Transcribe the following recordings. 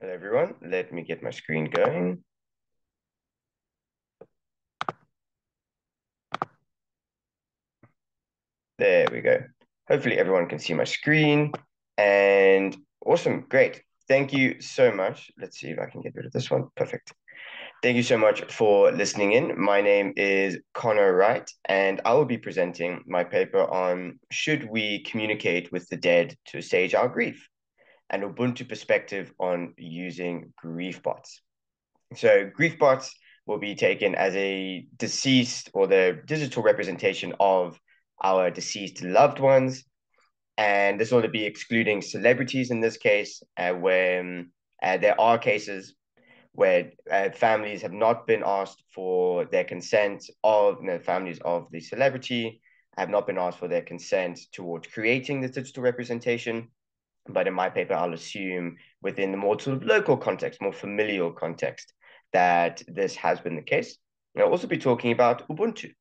Hello, everyone. Let me get my screen going. There we go. Hopefully everyone can see my screen. And awesome, great. Thank you so much. Let's see if I can get rid of this one. Perfect. Thank you so much for listening in. My name is Connor Wright, and I will be presenting my paper on should we communicate with the dead to assuage our grief, an Ubuntu perspective on using Griefbots. So Griefbots will be taken as a deceased or the digital representation of our deceased loved ones. And this will be excluding celebrities in this case, where there are cases where families have not been asked for their consent families of the celebrity have not been asked for their consent towards creating the digital representation. But in my paper, I'll assume within the more sort of local context, more familial context, that this has been the case. And I'll also be talking about Ubuntu,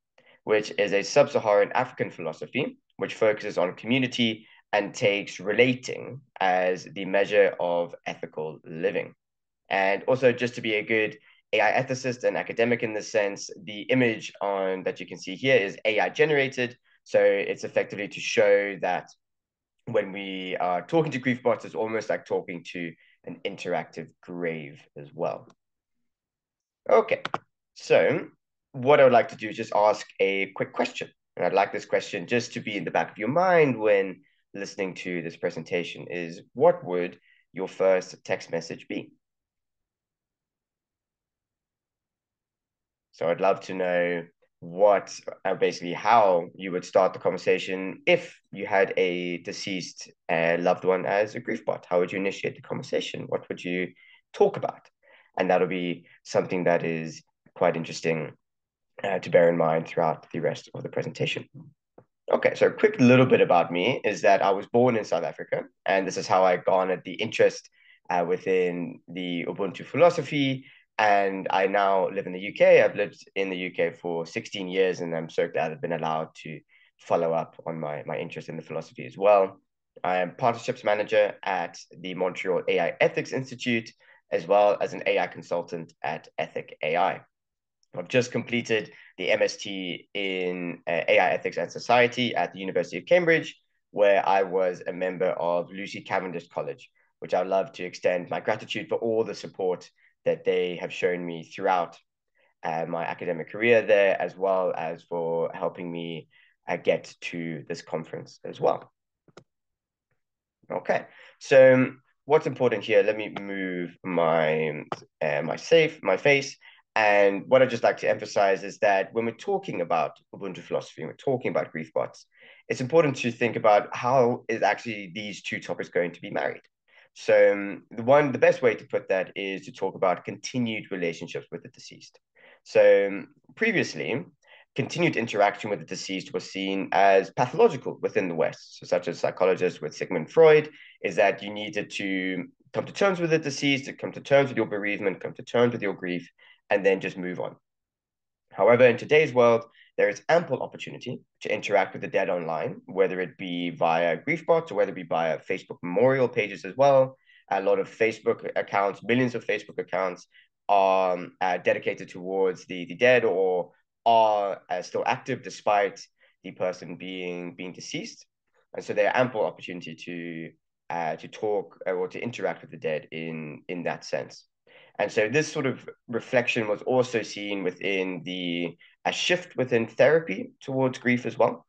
which is a sub-Saharan African philosophy, which focuses on community and takes relating as the measure of ethical living. And also, just to be a good AI ethicist and academic in this sense, the image on that you can see here is AI generated. So it's effectively to show that when we are talking to Griefbots, it's almost like talking to an interactive grave as well. Okay, so what I would like to do is just ask a quick question. And I'd like this question just to be in the back of your mind when listening to this presentation is what would your first text message be? So I'd love to know what basically how you would start the conversation if you had a deceased loved one as a griefbot. How would you initiate the conversation? What would you talk about? And that'll be something that is quite interesting to bear in mind throughout the rest of the presentation. Okay, so a quick little bit about me is that I was born in South Africa, and this is how I garnered the interest within the Ubuntu philosophy. And I now live in the UK. I've lived in the UK for 16 years, and I'm so glad I've been allowed to follow up on my interest in the philosophy as well. I am partnerships manager at the Montreal AI Ethics Institute, as well as an AI consultant at Ethic AI. I've just completed the MST in AI Ethics and Society at the University of Cambridge, where I was a member of Lucy Cavendish College, which I'd love to extend my gratitude for all the support that they have shown me throughout my academic career there, as well as for helping me get to this conference as well. Okay, so what's important here? Let me move my face. And what I'd just like to emphasize is that when we're talking about Ubuntu philosophy, and we're talking about Griefbots, it's important to think about how is actually these two topics going to be married. So the best way to put that is to talk about continued relationships with the deceased. So previously, continued interaction with the deceased was seen as pathological within the West, so such as psychologists with Sigmund Freud, is that you needed to come to terms with the deceased, to come to terms with your bereavement, come to terms with your grief, and then just move on. However, in today's world, there is ample opportunity to interact with the dead online, whether it be via Griefbots or whether it be via Facebook memorial pages as well. A lot of Facebook accounts, millions of Facebook accounts are dedicated towards the dead or are still active despite the person being deceased. And so there are ample opportunity to talk or to interact with the dead in that sense. And so this sort of reflection was also seen within a shift within therapy towards grief as well,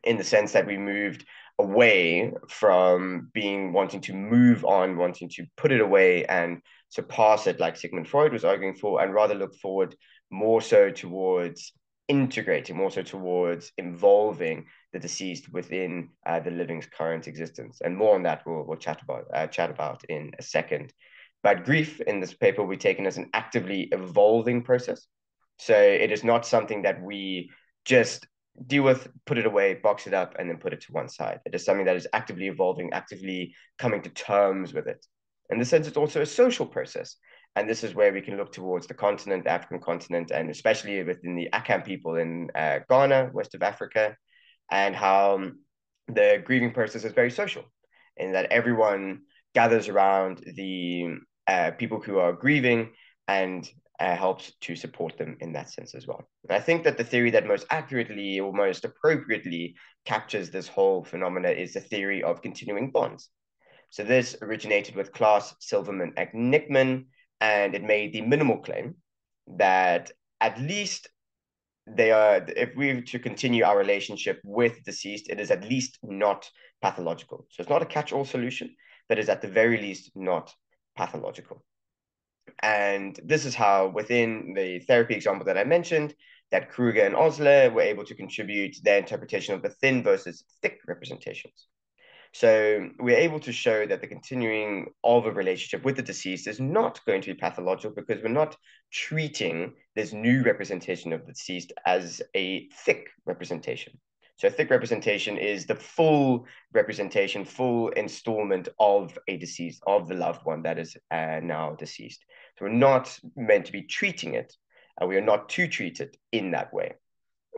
in the sense that we moved away from wanting to move on, wanting to put it away and surpass it like Sigmund Freud was arguing for, and rather look forward more so towards integrating, more so towards involving the deceased within the living's current existence. And more on that we'll chat about in a second. But grief in this paper will be taken as an actively evolving process. So it is not something that we just deal with, put it away, box it up, and then put it to one side. It is something that is actively evolving, actively coming to terms with it. In the sense, it's also a social process. And this is where we can look towards the continent, the African continent, and especially within the Akan people in Ghana, west of Africa, and how the grieving process is very social in that everyone gathers around people who are grieving, and helps to support them in that sense as well. And I think that the theory that most accurately or most appropriately captures this whole phenomena is the theory of continuing bonds. So this originated with Klaas, Silverman, and Nickman, and it made the minimal claim that at least they are, if we were to continue our relationship with deceased, it is at least not pathological. So it's not a catch-all solution, but is at the very least not pathological. And this is how, within the therapy example that I mentioned, that Kruger and Osler were able to contribute their interpretation of the thin versus thick representations. So we're able to show that the continuing of a relationship with the deceased is not going to be pathological because we're not treating this new representation of the deceased as a thick representation. So a thick representation is the full representation, full installment of a deceased, of the loved one that is now deceased. So we're not meant to be treating it, and we are not to treat it in that way.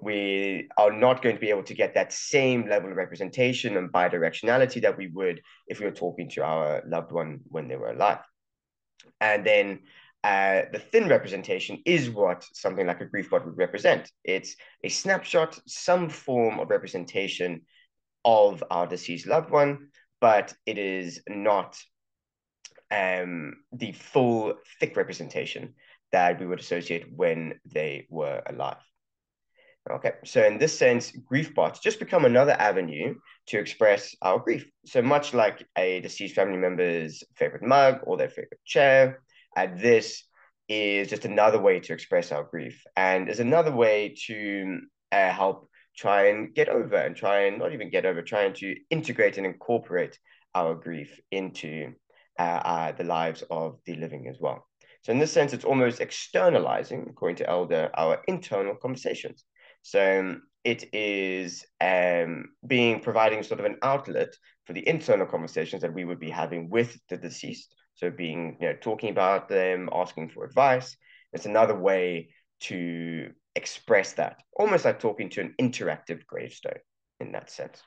We are not going to be able to get that same level of representation and bidirectionality that we would if we were talking to our loved one when they were alive. And then the thin representation is what something like a Griefbot would represent. It's a snapshot, some form of representation of our deceased loved one, but it is not the full thick representation that we would associate when they were alive. Okay, so in this sense, Griefbots just become another avenue to express our grief. So much like a deceased family member's favorite mug or their favorite chair, this is just another way to express our grief, and is another way to help try and get over, and try and not even get over, trying to integrate and incorporate our grief into the lives of the living as well. So in this sense, it's almost externalizing, according to Elder, our internal conversations. So it is providing sort of an outlet for the internal conversations that we would be having with the deceased. So being, talking about them, asking for advice. It's another way to express that, almost like talking to an interactive gravestone in that sense.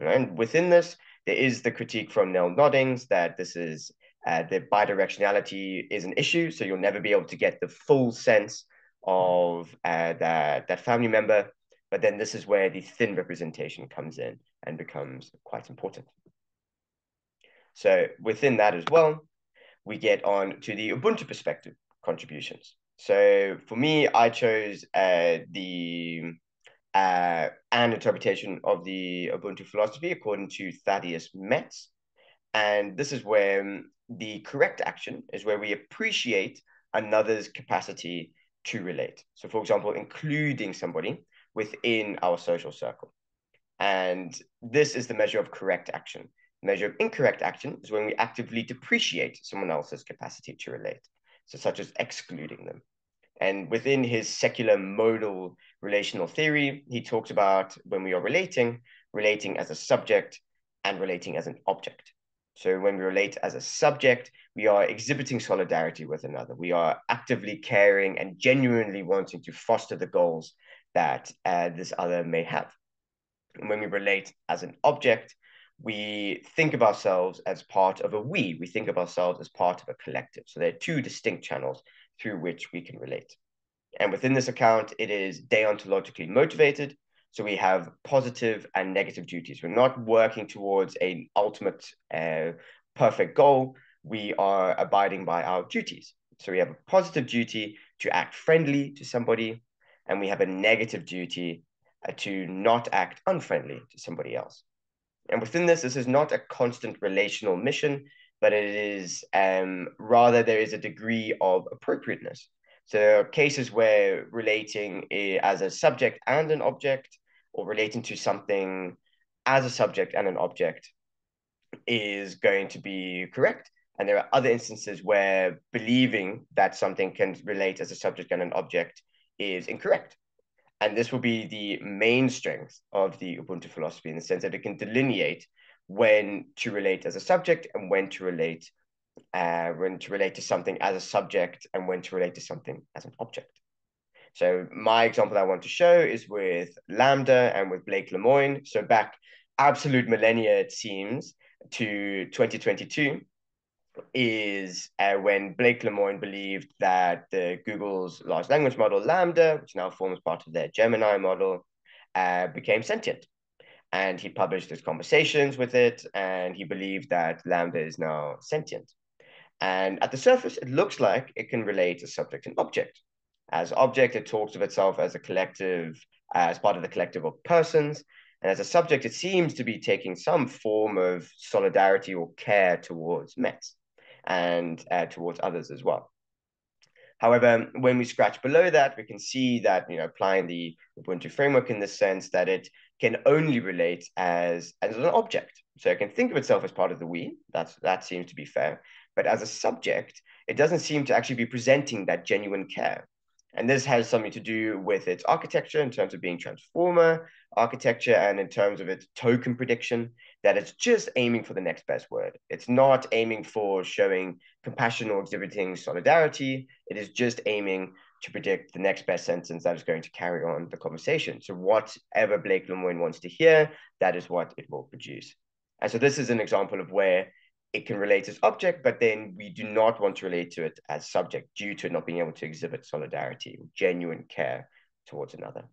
And within this, there is the critique from Nell Noddings that this is the bidirectionality is an issue. So you'll never be able to get the full sense of that family member, but then this is where the thin representation comes in and becomes quite important. So within that as well, we get on to the Ubuntu perspective contributions. So for me, I chose an interpretation of the Ubuntu philosophy according to Thaddeus Metz. And this is where the correct action is where we appreciate another's capacity to relate. So for example, including somebody within our social circle. And this is the measure of correct action. The measure of incorrect action is when we actively depreciate someone else's capacity to relate, so such as excluding them. And within his secular modal relational theory, he talks about when we are relating as a subject and relating as an object. So when we relate as a subject, we are exhibiting solidarity with another. We are actively caring and genuinely wanting to foster the goals that this other may have. And when we relate as an object, we think of ourselves as part of a we. We think of ourselves as part of a collective. So there are two distinct channels through which we can relate. And within this account, it is deontologically motivated. So we have positive and negative duties. We're not working towards an ultimate perfect goal. We are abiding by our duties. So we have a positive duty to act friendly to somebody, and we have a negative duty to not act unfriendly to somebody else. And within this is not a constant relational mission, but it is rather there is a degree of appropriateness. So there are cases where relating as a subject and an object, or relating to something as a subject and an object, is going to be correct. And there are other instances where believing that something can relate as a subject and an object is incorrect. And this will be the main strength of the Ubuntu philosophy, in the sense that it can delineate when to relate as a subject and when to relate to something as a subject and when to relate to something as an object. So my example I want to show is with Lambda and with Blake Lemoine. So back absolute millennia, it seems, to 2022, is when Blake Lemoine believed that the Google's large language model Lambda, which now forms part of their Gemini model, became sentient. And he published his conversations with it, and he believed that Lambda is now sentient. And at the surface, it looks like it can relate a subject and object. As object, it talks of itself as a collective, as part of the collective of persons. And as a subject, it seems to be taking some form of solidarity or care towards Mets and towards others as well. However, when we scratch below that, we can see that, applying the Ubuntu framework in the sense that it can only relate as an object. So it can think of itself as part of the we. That seems to be fair. But as a subject, it doesn't seem to actually be presenting that genuine care. And this has something to do with its architecture in terms of being transformer architecture and in terms of its token prediction, that it's just aiming for the next best word. It's not aiming for showing compassion or exhibiting solidarity. It is just aiming to predict the next best sentence that is going to carry on the conversation. So whatever Blake Lemoine wants to hear, that is what it will produce. And so this is an example of where it can relate as object, but then we do not want to relate to it as subject due to not being able to exhibit solidarity, genuine care towards another.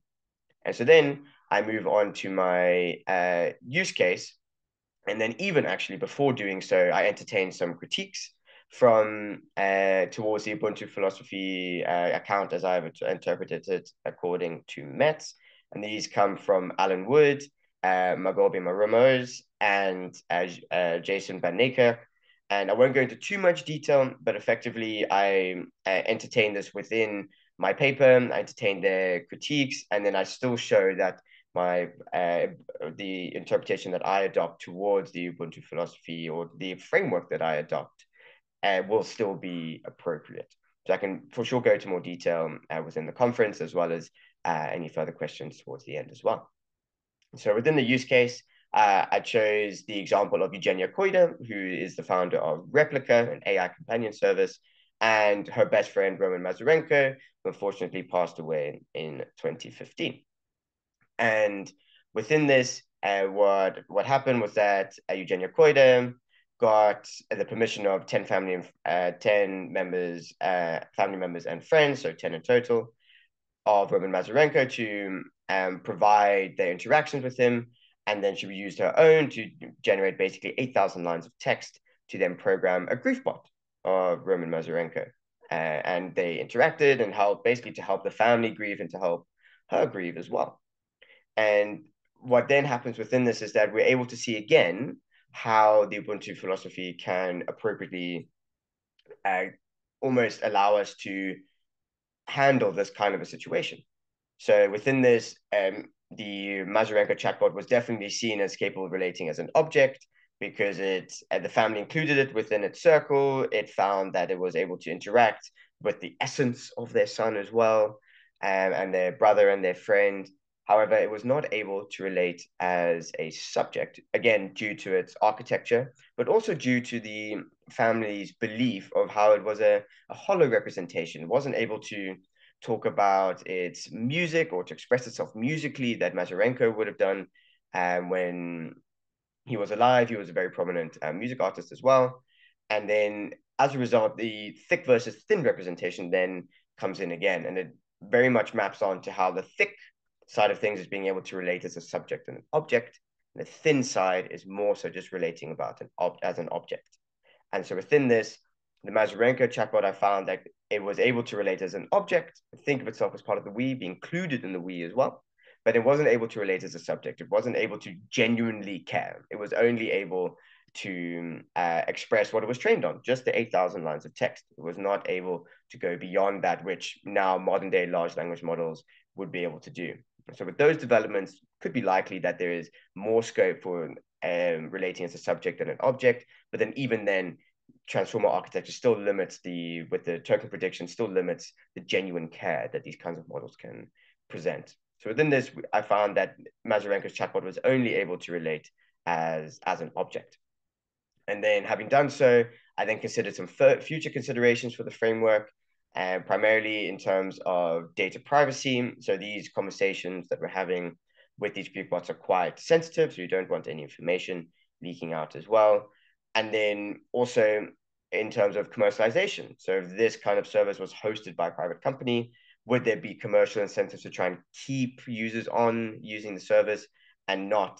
And so then I move on to my use case. And then even actually before doing so, I entertained some critiques from towards the Ubuntu philosophy account as I've interpreted it according to Metz. And these come from Alan Wood, Magobi Marumos, and Jason Van Neker. And I won't go into too much detail, but effectively I entertained this within my paper. I entertained their critiques, and then I still show that my the interpretation that I adopt towards the Ubuntu philosophy or the framework that I adopt will still be appropriate. So I can for sure go into more detail within the conference, as well as any further questions towards the end as well. So within the use case, I chose the example of Eugenia Koida, who is the founder of Replica, an AI companion service, and her best friend, Roman Mazurenko, who unfortunately passed away in 2015. And within this, what happened was that Eugenia Koida got the permission of 10 family members, family members and friends, so 10 in total, of Roman Mazurenko to provide their interactions with him. And then she used her own to generate basically 8,000 lines of text to then program a Griefbot of Roman Mazurenko. And they interacted and helped basically to help the family grieve and to help her grieve as well. And what then happens within this is that we're able to see again how the Ubuntu philosophy can appropriately almost allow us to handle this kind of a situation. So within this, the Mazurenko chatbot was definitely seen as capable of relating as an object because the family included it within its circle. It found that it was able to interact with the essence of their son as well, and their brother and their friend. However, it was not able to relate as a subject, again, due to its architecture, but also due to the family's belief of how it was a hollow representation. It wasn't able to talk about its music or to express itself musically that Mazurenko would have done when he was alive. He was a very prominent music artist as well. And then as a result, the thick versus thin representation then comes in again. And it very much maps on to how the thick side of things is being able to relate as a subject and an object. And the thin side is more so just relating about as an object. And so within this, the Mazurenko chatbot, I found that it was able to relate as an object, think of itself as part of the we, be included in the we as well, but it wasn't able to relate as a subject. It wasn't able to genuinely care. It was only able to express what it was trained on, just the 8,000 lines of text. It was not able to go beyond that, which now modern day large language models would be able to do. So with those developments, could be likely that there is more scope for relating as a subject than an object, but then even then, transformer architecture still limits with the token prediction, still limits the genuine care that these kinds of models can present. So within this, I found that Mazurenko's chatbot was only able to relate as an object. And then having done so, I then considered some future considerations for the framework, and primarily in terms of data privacy. So these conversations that we're having with these Griefbots are quite sensitive, so you don't want any information leaking out as well. And then also in terms of commercialization. So if this kind of service was hosted by a private company, would there be commercial incentives to try and keep users on using the service and not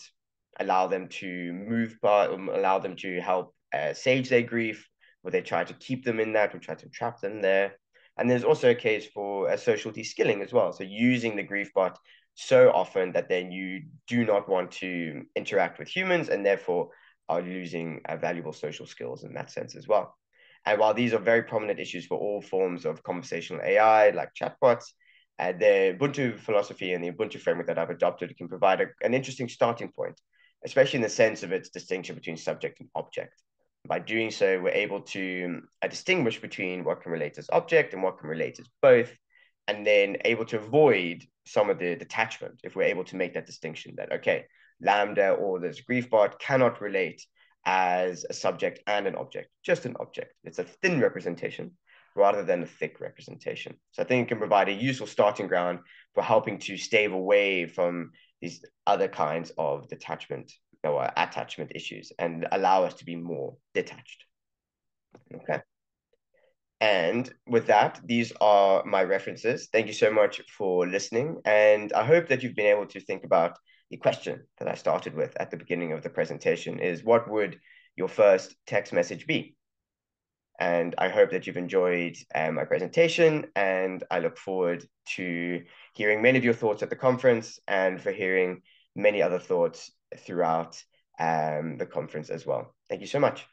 allow them to move by, allow them to help sage their grief? Would they try to keep them in that? Would try to trap them there? And there's also a case for social de-skilling as well. So using the grief bot so often that then you do not want to interact with humans and therefore are losing valuable social skills in that sense as well. And while these are very prominent issues for all forms of conversational AI, like chatbots, the Ubuntu philosophy and the Ubuntu framework that I've adopted can provide an interesting starting point, especially in the sense of its distinction between subject and object. By doing so, we're able to distinguish between what can relate as object and what can relate as both, and then able to avoid some of the detachment if we're able to make that distinction that, okay, Lambda or this Griefbot cannot relate as a subject and an object, just an object. It's a thin representation rather than a thick representation. So I think it can provide a useful starting ground for helping to stave away from these other kinds of detachment or attachment issues and allow us to be more detached. Okay. And with that, these are my references. Thank you so much for listening. And I hope that you've been able to think about the question that I started with at the beginning of the presentation is what would your first text message be? And I hope that you've enjoyed my presentation, and I look forward to hearing many of your thoughts at the conference and for hearing many other thoughts throughout the conference as well. Thank you so much.